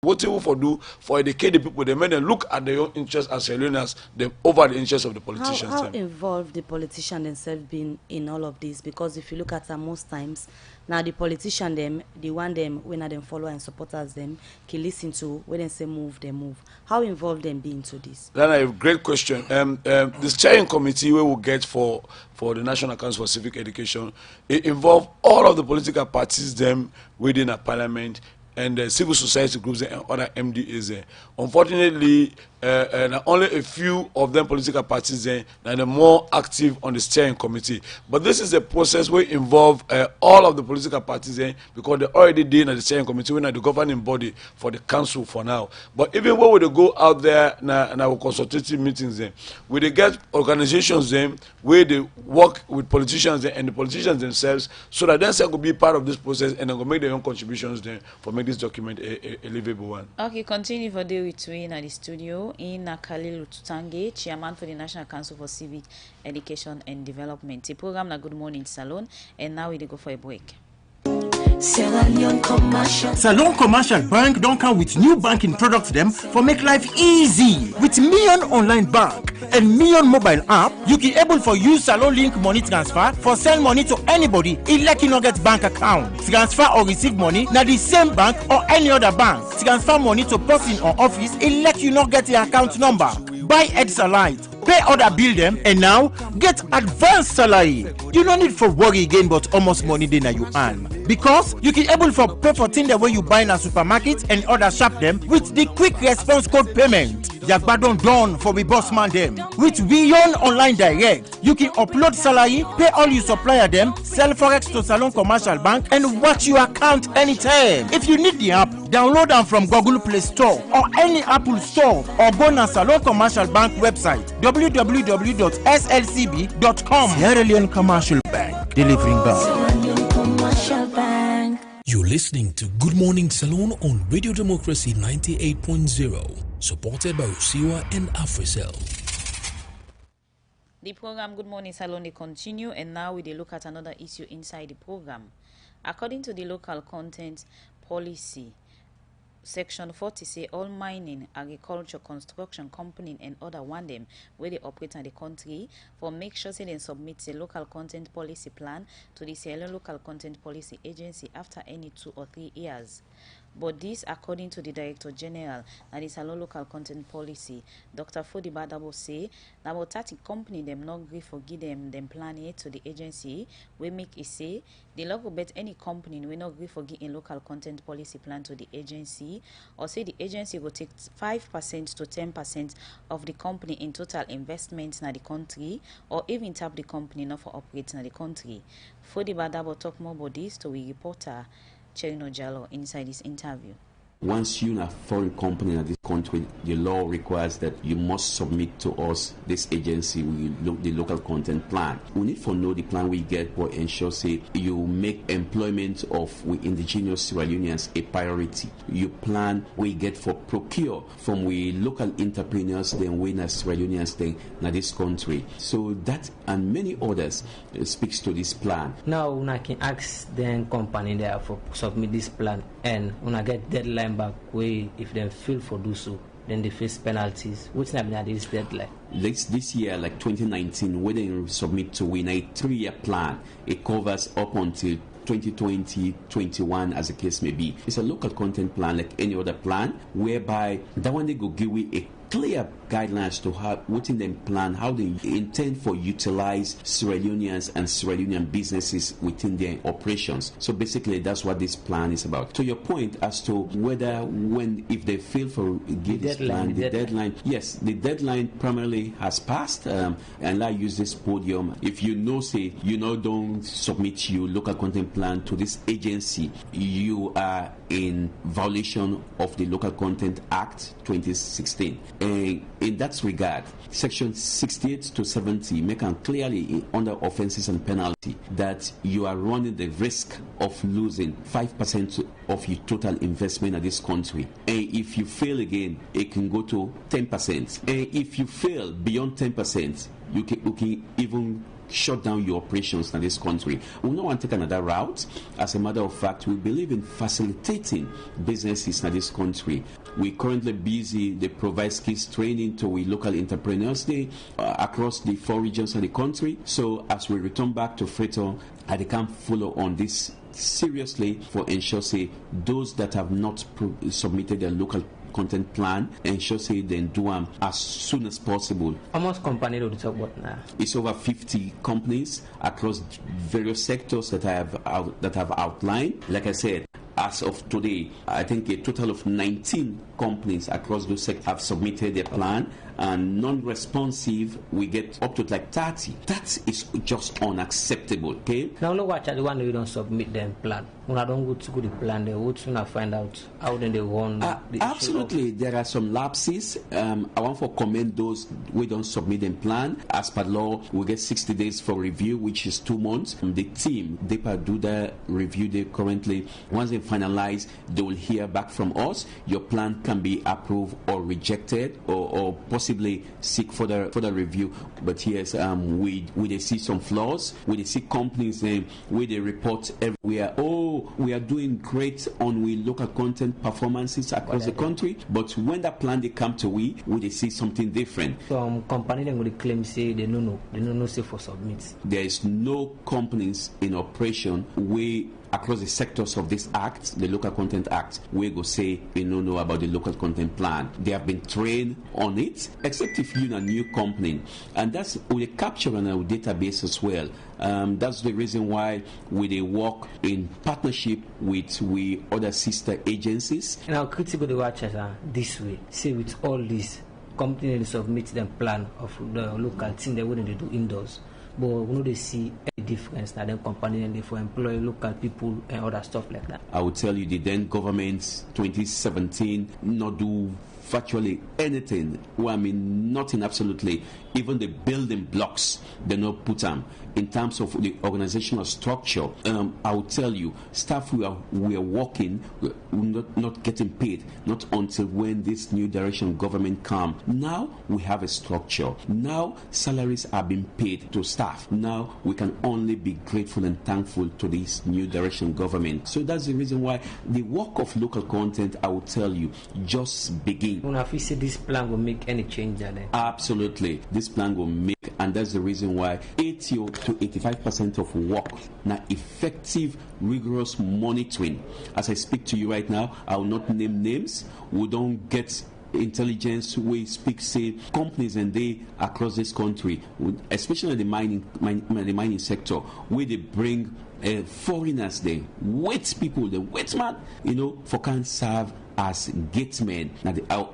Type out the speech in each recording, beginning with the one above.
What you for do for educate the people, they make them look at their own interests as Salonians them over the interests of the politicians. How involved the politician themselves been in all of this? Because if you look at most times, now the politician them, the one them when them follow and supporters them can listen to when they say move, they move. How involved them be into this? That's a great question. The steering committee we will get for the National Council for Civic Education, it involve all of the political parties them within a parliament, and the civil society groups and other MDAs. Unfortunately, only a few of them political parties are more active on the steering committee. But this is a process where involve all of the political parties because they already did at the steering committee, we're not the governing body for the council for now. But even when we go out there in our consultative meetings, we they get organizations where they work with politicians and the politicians themselves, so that they could be part of this process and they will make their own contributions for make this document a livable one. Okay, continue for day with we in the studio in Khalil Tutange, chairman for the National Council for Civic Education and Development. The program na Good Morning Salon, and now we go for a break. Salon Commercial Bank don't come with new banking products them for make life easy. With Million Online Bank and Million Mobile App, you can able for use Salon Link money transfer for send money to anybody like you not get bank account. Transfer or receive money na the same bank or any other bank. Transfer money to person or office like you not get the account number. Buy Edsalite, pay other bill them, and now get advanced salary. You don't need for worry again, but almost money then you earn. Because you can able for pay for things the way you buy in a supermarket and other shop them with the quick response code payment. Yagbadon done for we boss man them. With Beyond Online Direct, you can upload salary, pay all your supplier them, sell forex to Salon Commercial Bank, and watch your account anytime. If you need the app, download them from Google Play Store or any Apple Store, or go to Salon Commercial Bank website www.slcb.com. Sierra Leone Commercial Bank, delivering bank. You're listening to Good Morning Salon on Radio Democracy 98.0, supported by Usiwa and AfriCell. The program Good Morning Salon they continue, and now we look at another issue inside the program. According to the local content policy, Section 40 say all mining, agriculture, construction company and other one them where they operate in the country for make sure they submit the local content policy plan to the Sierra Local Content Policy Agency after any 2 or 3 years. But this, according to the Director General and the Salon Local Content Policy, Dr. Fodi Badabo say that about 30 company them not agree for give them plan it to the agency. We make it say the law will bet any company will not agree for giving local content policy plan to the agency, or say the agency will take 5% to 10% of the company in total investments in the country, or even tap the company not for operating in the country. Fodi Badabo talk more about this to we reporter Cherino Jallo inside this interview. Once you're a foreign company in this country, the law requires that you must submit to us, this agency, the local content plan. We need to know the plan we get for ensure, say, you make employment of we indigenous Sierra Leoneans a priority. You plan we get for procure from we local entrepreneurs, then we as Sierra Leoneans then in this country. So that and many others speaks to this plan. Now, I can ask the company there for submit this plan, and when I get deadline back way if they fail for do so, then they face penalties. What's happening at this deadline? This year, like 2019, when they submit to win a 3-year plan, it covers up until 2020, 21 as the case may be. It's a local content plan like any other plan, whereby that one they go give you a clear guidelines to how within them plan how they intend for utilize Sierra Leoneans and Sierra Leonean businesses within their operations. So basically that's what this plan is about. To your point as to whether if they fail for give this plan, the deadline, yes, the deadline primarily has passed, and I use this podium. If you know, say you know don't submit your local content plan to this agency, you are in violation of the Local Content Act 2016. And in that regard, Section 68 to 70 make it clearly under offenses and penalty that you are running the risk of losing 5% of your total investment in this country. And if you fail again, it can go to 10%. And if you fail beyond 10%, you can even shut down your operations in this country. We don't want to take another route. As a matter of fact, we believe in facilitating businesses in this country. We're currently busy. They provide skills training to we local entrepreneurs across the 4 regions of the country. So as we return back to Freetown, they can follow on this seriously for ensure say those that have not submitted their local content plan, ensure say they do them as soon as possible. How much company do you talk about now? It's over 50 companies across various sectors that I have outlined. Like I said, as of today, I think a total of 19 companies across those sectors have submitted their plan, and non-responsive, we get up to like 30. That is just unacceptable, okay? Now, no watch the one that you don't submit them plan. When I don't go to the plan, they would soon find out how then they want. Absolutely, there are some lapses. I want to commend those we don't submit them plan. As per law, we get 60 days for review, which is 2 months. The team, they do the review. They currently, once they finalize, they will hear back from us. Your plan can be approved or rejected, or possibly seek further review. But yes, we they see some flaws. We see companies where they report everywhere. Oh, we are doing great on we local content performances across the country, but when that plan they come to we they see something different. Some company then will claim say they no say for submit. There is no companies in operation across the sectors of this act, the Local Content Act, we go say they don't know about the local content plan. They have been trained on it, except if you're a new company. And that's we capture on our database as well. That's the reason why we work in partnership with other sister agencies. Now, critical the watchers are this way. See, with all this, company they submit them plan of the local thing they wouldn't do indoors. But we know they see a difference now. Then company and they for employ local people and other stuff like that. I would tell you the then government 2017 not do virtually anything. Well, I mean nothing absolutely. Even the building blocks they not put them in terms of the organizational structure. I will tell you, staff we are working, not getting paid, not until when this new direction government come. Now we have a structure. Now salaries are being paid to staff. Now we can only be grateful and thankful to this new direction government. So that's the reason why the work of local content, I will tell you, just begin. When I see this plan will make any change there? Absolutely, this plan will make, and that's the reason why 80 to 85% of work now effective, rigorous monitoring. As I speak to you right now, I will not name names. We don't get intelligence. We speak, say, companies and they across this country, especially the mining sector, where they bring foreigners there, wait people, the wait man, for can serve as gatemen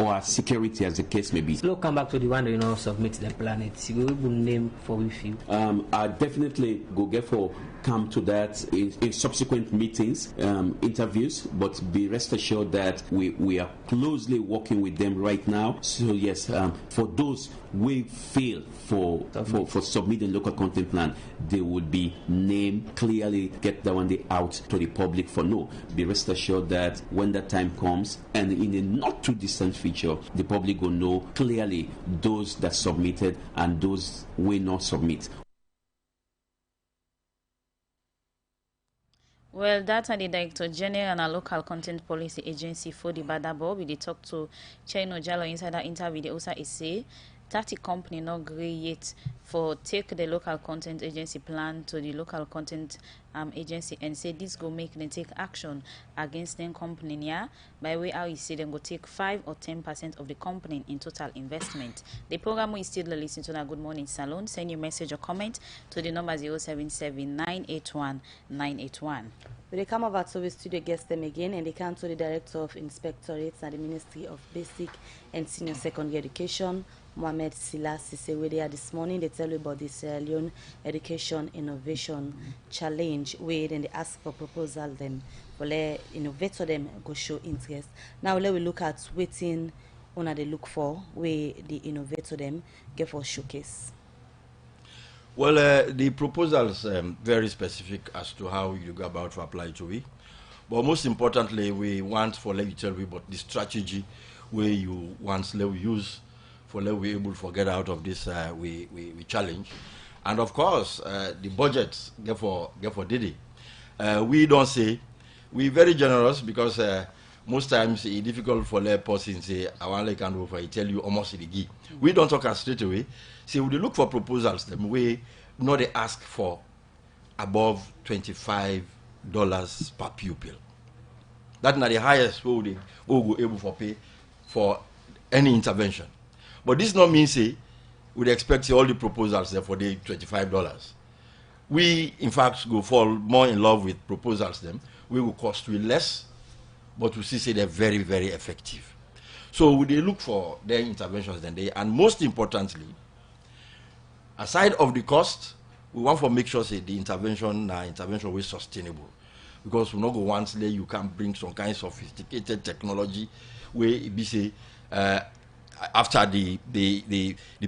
or as security, as the case may be. So come back to the one that submit the planet. You will name for with you. I definitely go get for come to that in subsequent meetings, interviews, but be rest assured that we are closely working with them right now. So yes, for those we fail for submitting local content plan, they would be named clearly, get that one day out to the public for no. Be rest assured that when that time comes, and in a not too distant future, the public will know clearly those that submitted and those will not submit. Well, that's the Director General and Local Content Policy Agency for the Badabo. We talk to Chino Jalo inside that interview. They also say 30 company not agree yet for take the local content agency plan to the local content agency and say this go make them take action against them company, yeah, by way how you say them go take 5 or 10% of the company in total investment. The program we still listen to that Good Morning Salon. Send your message or comment to the number 077-981-981. They come over to the studio, guest them again, and they come to the Director of Inspectorates and the Ministry of Basic and Senior Secondary Education, Mohamed Sila Sise, where they are this morning. They tell you about the Sierra Leone Education Innovation Challenge, where then they ask for proposal them, for the innovator them go show interest. Now let we look at waiting on they look for, where the innovator them get for showcase. Well, the proposals very specific as to how you go about to apply to it. But most importantly, we want for let you tell you about the strategy where you want let we use for let we able to get out of this we challenge. And of course, the budget get for Didi. We don't say, we very generous because most times it's difficult for a person say, I want to can over, I tell you almost the give. We don't talk us straight away. See, we look for proposals, them way, not they ask for above $25 per pupil. That's not the highest we will go able for pay for any intervention. But this not mean say we'd expect all the proposals there for the $25. We in fact go fall more in love with proposals them. We will cost you less, but we see say they're very, very effective. So they look for their interventions then and most importantly, aside of the cost, we want to make sure say the intervention will sustainable. Because we not go once there you can bring some kind of sophisticated technology where it be say after the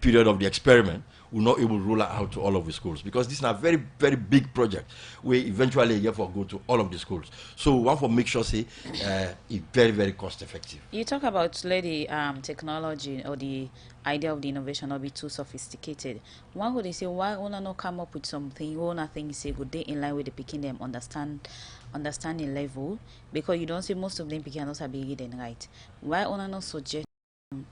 period of the experiment, we're not able to roll it out to all of the schools because this is a very, very big project where eventually you have to go to all of the schools. So we want to make sure say it's very, very cost effective. You talk about the technology or the idea of the innovation not be too sophisticated. One would they say why wanna not come up with something one thing say good day in line with the picking them understanding level because you don't see most of them picking us are big then right. Why wanna not suggest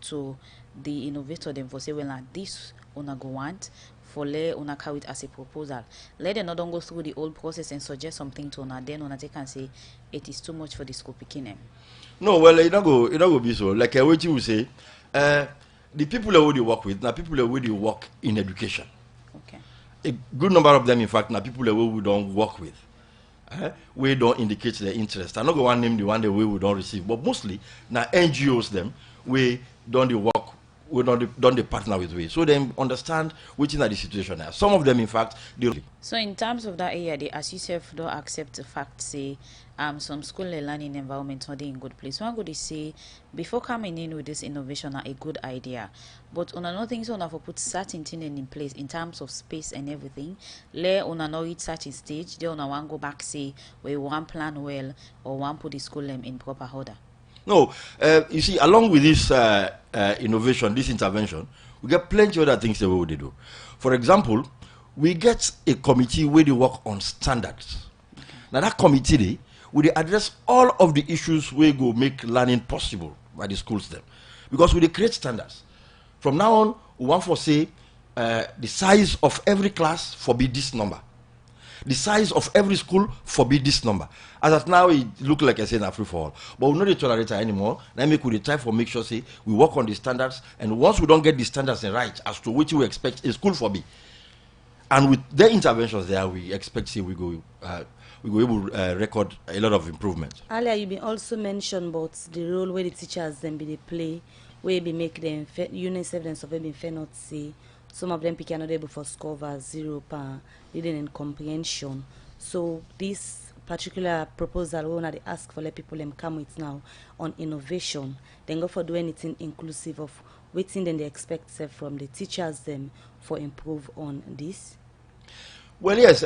to the innovator them for say well like this una go want for let una carry it as a proposal. Let them not don't go through the whole process and suggest something to una then una take and say it is too much for the school picking them. No, well it not go be so. Like what you say, the people who they work with, now people who they work in education. Okay. A good number of them in fact now people who we don't work with. We don't indicate their interest. I'm not going to name the one that we don't receive, but mostly now NGOs them we don't the work, we don't the partner with we, so they understand which is the situation now. Some of them, in fact, they. So in terms of that area, they as you self don't accept the fact say some school learning environment are in good place. One good say before coming in with this innovation are a good idea, but on another thing so on for put certain thing in place in terms of space and everything. Let on not reach certain stage, they on one go back say we one plan well or one put the school in proper order. No, you see, along with this innovation, this intervention, we get plenty of other things that we would do. For example, we get a committee where they work on standards. Okay. Now that committee, will address all of the issues where go make learning possible by the schools them. Because we create standards. From now on, we want to say the size of every class forbid this number. The size of every school forbid this number. As of now, it look like I said, free for all. But we not tolerate it anymore. Now we try for make sure say we work on the standards, and once we don't get the standards right as to which we expect a school forbid, and with their interventions there, we expect say we go able to record a lot of improvement. Earlier, you been also mentioned about the role where the teachers then be they play, where they make them units evidence of being fair not say. Some of them are not able for score over 0 per reading and comprehension. So this particular proposal we want to ask for let people them come with now on innovation. Then go for do anything inclusive of waiting then they expect from the teachers them for improve on this. Well, yes,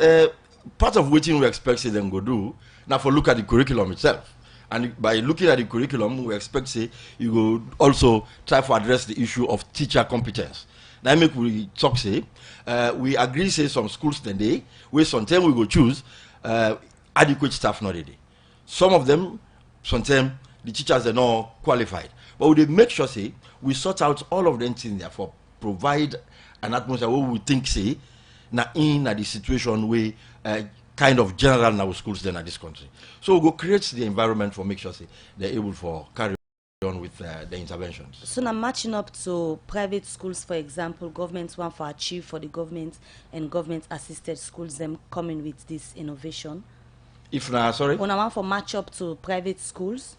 part of waiting we expect them go do now for look at the curriculum itself. And by looking at the curriculum, we expect say you go also try to address the issue of teacher competence. Now make we talk say we agree say some schools today where sometimes we go choose adequate staff not ready. Some of them sometimes the teachers are not qualified, but we make sure say we sort out all of them things there for provide an atmosphere where we think say now in the situation where kind of general now schools then at this country. So we go create the environment for make sure say they're able for carry on with the interventions. So now matching up to private schools, for example, government want for achieve for the government and government assisted schools them coming with this innovation. If now sorry? When I want for match up to private schools?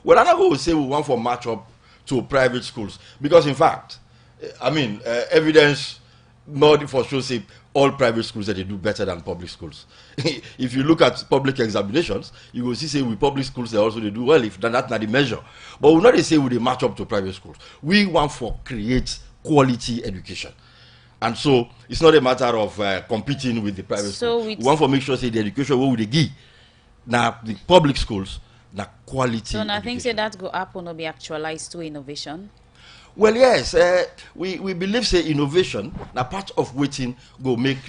Well, I'm not going to say we want for match up to private schools because in fact, I mean, evidence not for sure say all private schools that they do better than public schools. If you look at public examinations, you will see say with public schools they also they do well if that's not the measure. But we not say we they match up to private schools. We want for create quality education. And so it's not a matter of competing with the private schools. We want to make sure say the education what would they give. Now the public schools, the quality. So I think say that go up will not be actualized to innovation. Well, yes, we believe say innovation na part of waiting go make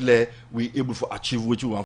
we able to achieve what you want.